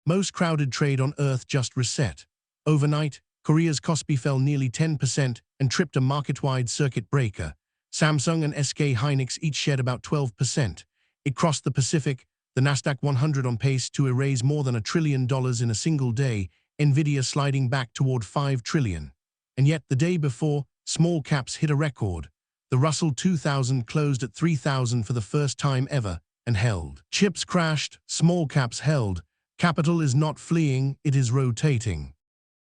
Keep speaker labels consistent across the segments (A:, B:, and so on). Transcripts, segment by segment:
A: most crowded trade on Earth just reset. Overnight, Korea's KOSPI fell nearly 10% and tripped a market-wide circuit breaker. Samsung and SK Hynix each shed about 12%. It crossed the Pacific, the Nasdaq 100 on pace to erase more than $1 trillion in a single day, Nvidia sliding back toward $5 trillion. And yet, the day before, small caps hit a record. The Russell 2000 closed at 3,000 for the first time ever and held. Chips crashed, small caps held. Capital is not fleeing, it is rotating.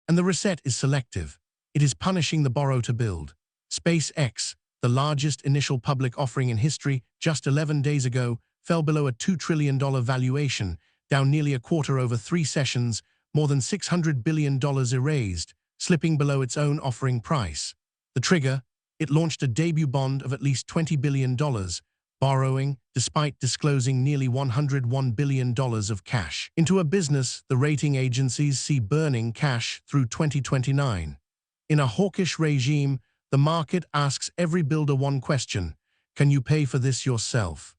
A: And the reset is selective. It is punishing the borrow to build. SpaceX, the largest initial public offering in history, just 11 days ago, fell below a $2 trillion valuation, down nearly a quarter over 3 sessions, more than $600 billion erased, slipping below its own offering price. The trigger, it launched a debut bond of at least $20 billion, borrowing, despite disclosing nearly $101 billion of cash. Into a business the rating agencies see burning cash through 2029. In a hawkish regime, the market asks every builder one question: can you pay for this yourself?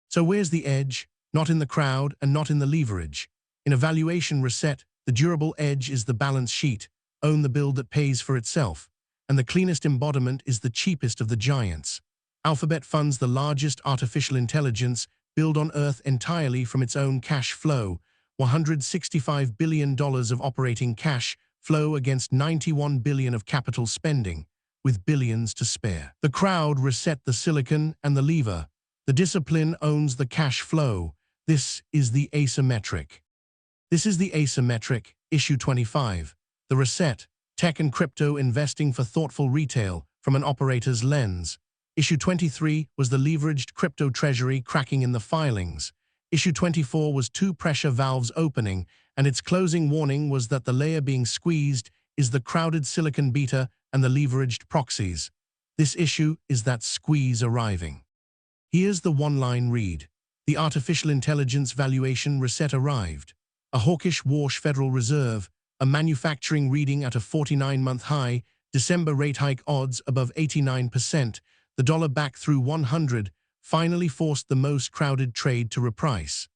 A: So where's the edge? Not in the crowd and not in the leverage. In a valuation reset, the durable edge is the balance sheet, own the build that pays for itself. And the cleanest embodiment is the cheapest of the giants. Alphabet funds the largest artificial intelligence built on Earth entirely from its own cash flow, $165 billion of operating cash flow against $91 billion of capital spending, with billions to spare. The crowd reset the silicon and the lever. The discipline owns the cash flow. This is the asymmetric. This is the asymmetric, issue 25. The reset, tech and crypto investing for thoughtful retail from an operator's lens. Issue 23 was the leveraged crypto treasury cracking in the filings. Issue 24 was 2 pressure valves opening, and its closing warning was that the layer being squeezed is the crowded silicon beta and the leveraged proxies. This issue is that squeeze arriving. Here's the one-line read. The artificial intelligence valuation reset arrived. A hawkish Warsh Federal Reserve, a manufacturing reading at a 49-month high, December rate hike odds above 89%, the dollar back through 100, finally forced the most crowded trade to reprice.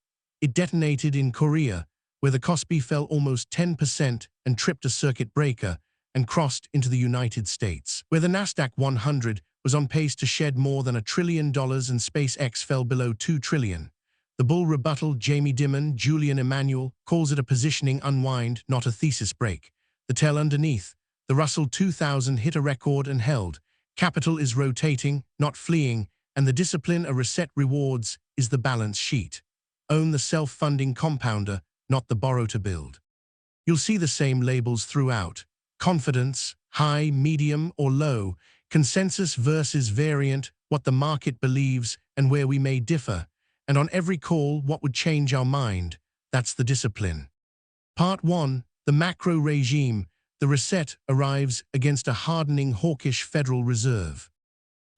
A: It detonated in Korea, where the KOSPI fell almost 10% and tripped a circuit breaker, and crossed into the United States, where the Nasdaq 100 was on pace to shed more than $1 trillion and SpaceX fell below $2 trillion. The bull rebuttal, Jamie Dimon, Julian Emanuel, calls it a positioning unwind, not a thesis break. The tell underneath, the Russell 2000 hit a record and held. Capital is rotating, not fleeing, and the discipline a reset rewards is the balance sheet. Own the self-funding compounder, not the borrow to build. You'll see the same labels throughout. Confidence, high, medium, or low. Consensus versus variant, what the market believes and where we may differ. And on every call, what would change our mind? That's the discipline. Part 1, the macro regime. The reset arrives against a hardening hawkish Federal Reserve.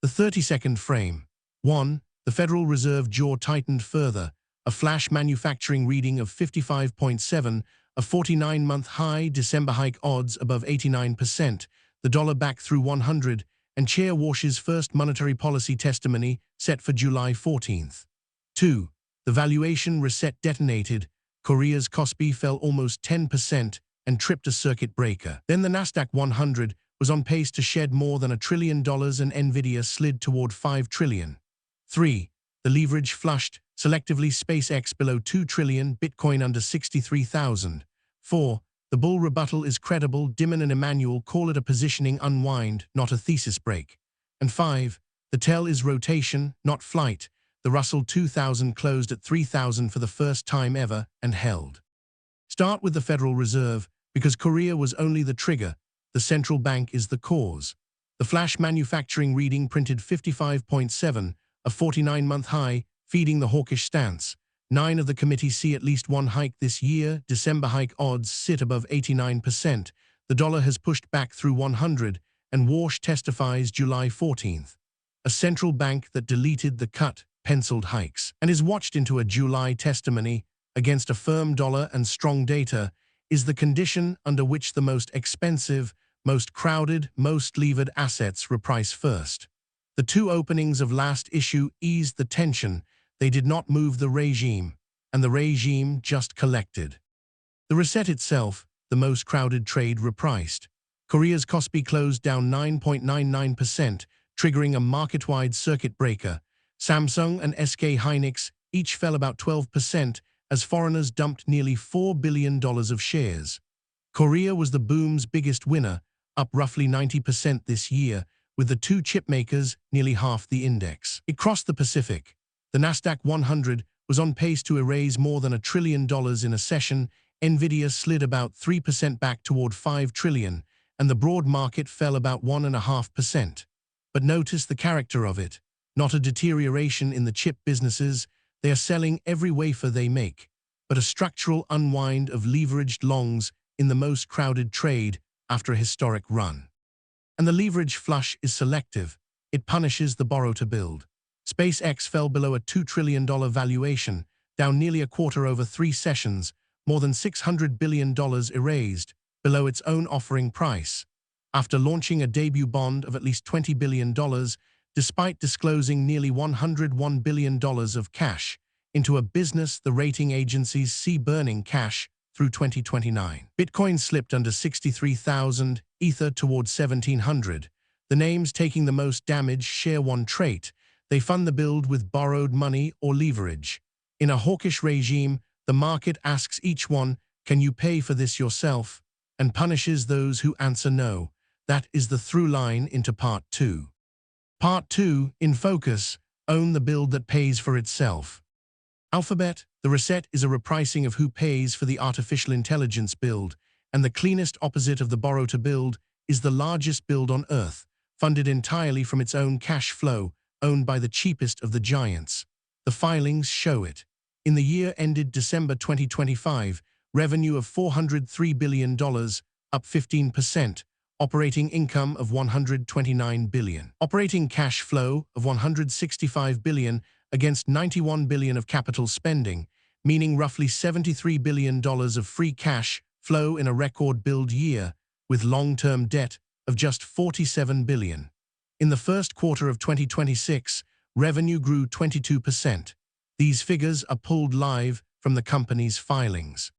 A: The 30-second frame. 1. The Federal Reserve jaw tightened further. A flash manufacturing reading of 55.7, a 49-month high, December hike odds above 89%, the dollar back through 100, and Chair Warsh's first monetary policy testimony set for July 14th. 2. The valuation reset detonated. Korea's KOSPI fell almost 10% and tripped a circuit breaker. Then the Nasdaq 100 was on pace to shed more than $1 trillion and Nvidia slid toward $5 trillion. 3. The leverage flushed, selectively SpaceX below $2 trillion, Bitcoin under 63,000. 4. The bull rebuttal is credible, Dimon and Emanuel call it a positioning unwind, not a thesis break. And 5. The tell is rotation, not flight. The Russell 2000 closed at 3,000 for the first time ever and held. Start with the Federal Reserve, because Korea was only the trigger, the central bank is the cause. The flash manufacturing reading printed 55.7, a 49-month high, feeding the hawkish stance. 9 of the committee see at least one hike this year. December hike odds sit above 89%. The dollar has pushed back through 100, and Warsh testifies July 14th. A central bank that deleted the cut, penciled hikes, and is watched into a July testimony against a firm dollar and strong data is the condition under which the most expensive, most crowded, most levered assets reprice first. The 2 openings of last issue eased the tension. They did not move the regime, and the regime just collected. The reset itself, the most crowded trade, repriced. Korea's KOSPI closed down 9.99%, triggering a market-wide circuit breaker. Samsung and SK Hynix each fell about 12% as foreigners dumped nearly $4 billion of shares. Korea was the boom's biggest winner, up roughly 90% this year, with the two chipmakers nearly half the index. It crossed the Pacific. The Nasdaq 100 was on pace to erase more than $1 trillion in a session. Nvidia slid about 3% back toward $5 trillion, and the broad market fell about 1.5%. But notice the character of it. Not a deterioration in the chip businesses. They are selling every wafer they make, but a structural unwind of leveraged longs in the most crowded trade after a historic run. And the leverage flush is selective. It punishes the borrow to build. SpaceX fell below a $2 trillion valuation, down nearly a quarter over 3 sessions, more than $600 billion erased, below its own offering price. After launching a debut bond of at least $20 billion, despite disclosing nearly $101 billion of cash into a business the rating agencies see burning cash through 2029. Bitcoin slipped under 63,000, Ether toward 1,700. The names taking the most damage share one trait: they fund the build with borrowed money or leverage. In a hawkish regime, the market asks each one, "Can you pay for this yourself?" and punishes those who answer no. That is the through line into Part 2. Part 2, in focus, own the build that pays for itself. Alphabet, the reset is a repricing of who pays for the artificial intelligence build, and the cleanest opposite of the borrow to build is the largest build on Earth, funded entirely from its own cash flow, owned by the cheapest of the giants. The filings show it. In the year ended December 2025, revenue of $403 billion, up 15%, operating income of $129 billion, operating cash flow of $165 billion against $91 billion of capital spending, meaning roughly $73 billion of free cash flow in a record build year, with long-term debt of just $47 billion. In the first quarter of 2026, revenue grew 22%. These figures are pulled live from the company's filings.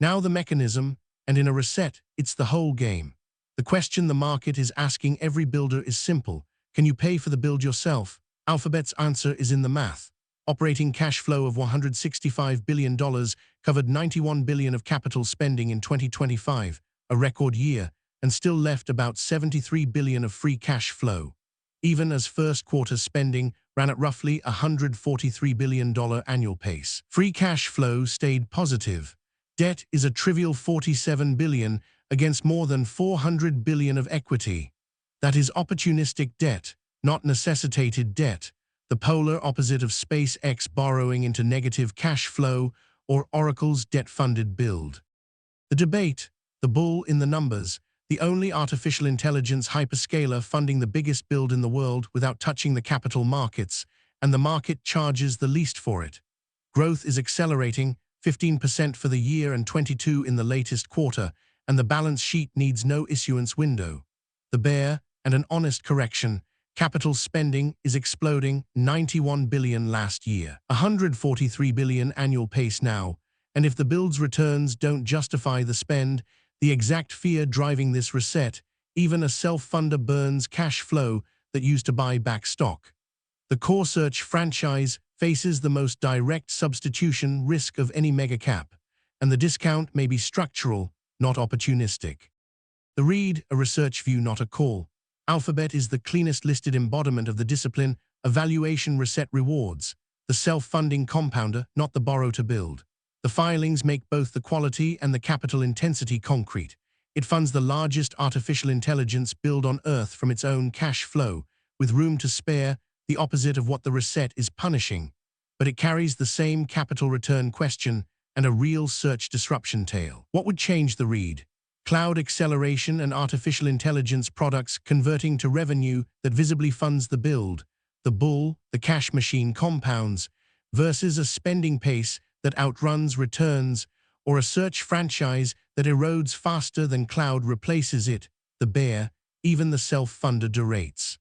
A: Now the mechanism, and in a reset, it's the whole game. The question the market is asking every builder is simple: can you pay for the build yourself? Alphabet's answer is in the math. Operating cash flow of $165 billion covered $91 billion of capital spending in 2025, a record year, and still left about $73 billion of free cash flow, even as first quarter spending ran at roughly $143 billion annual pace. Free cash flow stayed positive. Debt is a trivial $47 billion against more than $400 billion of equity. That is opportunistic debt, not necessitated debt, the polar opposite of SpaceX borrowing into negative cash flow or Oracle's debt-funded build. The debate, the bull in the numbers, the only artificial intelligence hyperscaler funding the biggest build in the world without touching the capital markets, and the market charges the least for it. Growth is accelerating, 15% for the year and 22% in the latest quarter, and the balance sheet needs no issuance window. The bear, and an honest correction, capital spending is exploding, $91 billion last year, $143 billion annual pace now, and if the build's returns don't justify the spend, the exact fear driving this reset, even a self-funder burns cash flow that used to buy back stock. The core search franchise faces the most direct substitution risk of any mega-cap, and the discount may be structural, not opportunistic. The read, a research view, not a call. Alphabet is the cleanest listed embodiment of the discipline, a valuation reset rewards, the self-funding compounder, not the borrow to build. The filings make both the quality and the capital intensity concrete. It funds the largest artificial intelligence build on Earth from its own cash flow, with room to spare, the opposite of what the reset is punishing. But it carries the same capital return question and a real search disruption tale. What would change the read? Cloud acceleration and artificial intelligence products converting to revenue that visibly funds the build. The bull, the cash machine compounds, versus a spending pace that outruns returns, or a search franchise that erodes faster than cloud replaces it. The bear, even the self-funder derates.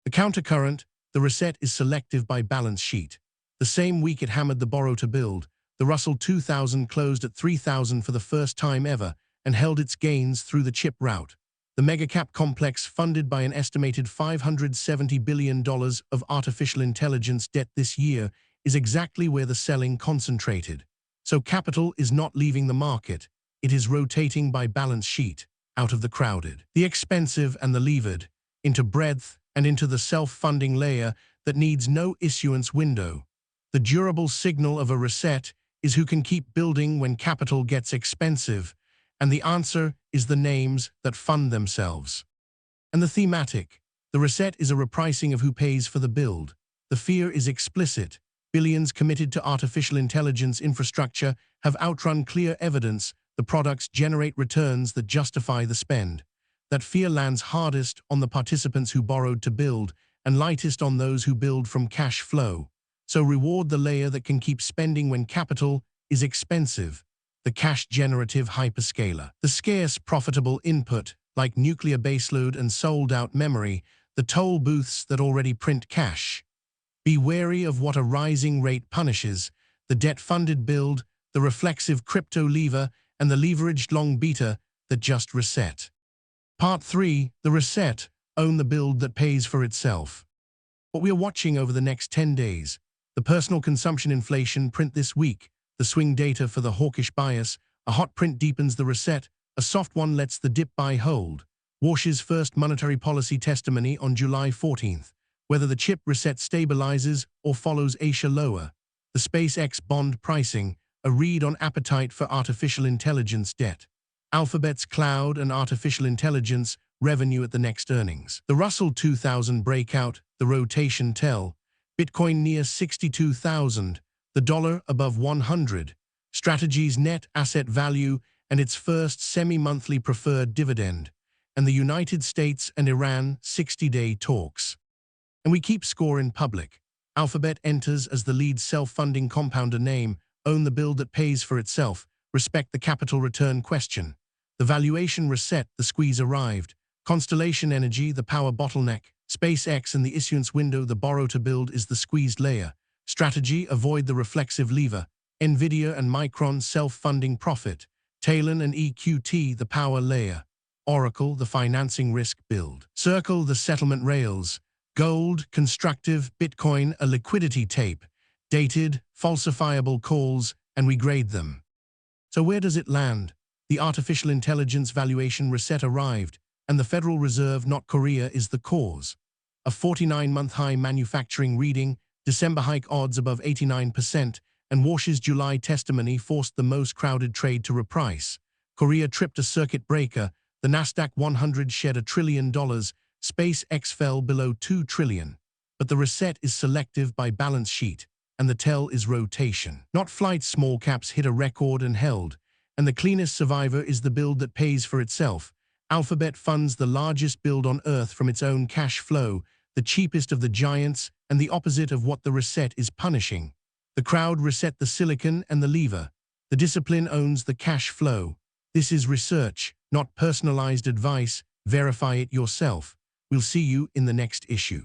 A: The countercurrent, the reset is selective by balance sheet. The same week it hammered the borrow to build, the Russell 2000 closed at 3,000 for the first time ever and held its gains through the chip rout. The megacap complex, funded by an estimated $570 billion of artificial intelligence debt this year, is exactly where the selling concentrated. So capital is not leaving the market, it is rotating by balance sheet, out of the crowded, the expensive and the levered, into breadth and into the self-funding layer that needs no issuance window. The durable signal of a reset is who can keep building when capital gets expensive, and the answer is the names that fund themselves. And the thematic. The reset is a repricing of who pays for the build. The fear is explicit. Billions committed to artificial intelligence infrastructure have outrun clear evidence the products generate returns that justify the spend. That fear lands hardest on the participants who borrowed to build and lightest on those who build from cash flow. So reward the layer that can keep spending when capital is expensive. The cash-generative hyperscaler. The scarce, profitable input, like nuclear baseload and sold-out memory, the toll booths that already print cash. Be wary of what a rising rate punishes, the debt-funded build, the reflexive crypto lever, and the leveraged long beta that just reset. Part 3. The reset. Own the build that pays for itself. What we are watching over the next 10 days. The personal consumption inflation print this week. The swing data for the hawkish bias. A hot print deepens the reset. A soft one lets the dip buy hold. Warsh's first monetary policy testimony on July 14th. Whether the chip reset stabilizes or follows Asia lower. The SpaceX bond pricing. A read on appetite for artificial intelligence debt. Alphabet's cloud and artificial intelligence revenue at the next earnings. The Russell 2000 breakout, the rotation tell. Bitcoin near 62,000, the dollar above 100. Strategy's net asset value and its first semi-monthly preferred dividend. And the United States and Iran 60-day talks. And we keep score in public. Alphabet enters as the lead self-funding compounder name. Own the build that pays for itself. Respect the capital return question. The valuation reset, the squeeze arrived. Constellation Energy, the power bottleneck. SpaceX and the issuance window, the borrow to build is the squeezed layer. Strategy, avoid the reflexive lever. Nvidia and Micron, self-funding profit. Talon and EQT, the power layer. Oracle, the financing risk build. Circle, the settlement rails. Gold, constructive. Bitcoin, a liquidity tape. Dated, falsifiable calls, and we grade them. So where does it land? The artificial intelligence valuation reset arrived, and the Federal Reserve, not Korea, is the cause. A 49-month high manufacturing reading, December hike odds above 89%, and Warsh's July testimony forced the most crowded trade to reprice. Korea tripped a circuit breaker, the Nasdaq 100 shed $1 trillion, SpaceX fell below $2 trillion. But the reset is selective by balance sheet. And the tell is rotation. Not flight. Small caps hit a record and held, and the cleanest survivor is the build that pays for itself. Alphabet funds the largest build on Earth from its own cash flow, the cheapest of the giants, and the opposite of what the reset is punishing. The crowd reset the silicon and the lever. The discipline owns the cash flow. This is research, not personalized advice. Verify it yourself. We'll see you in the next issue.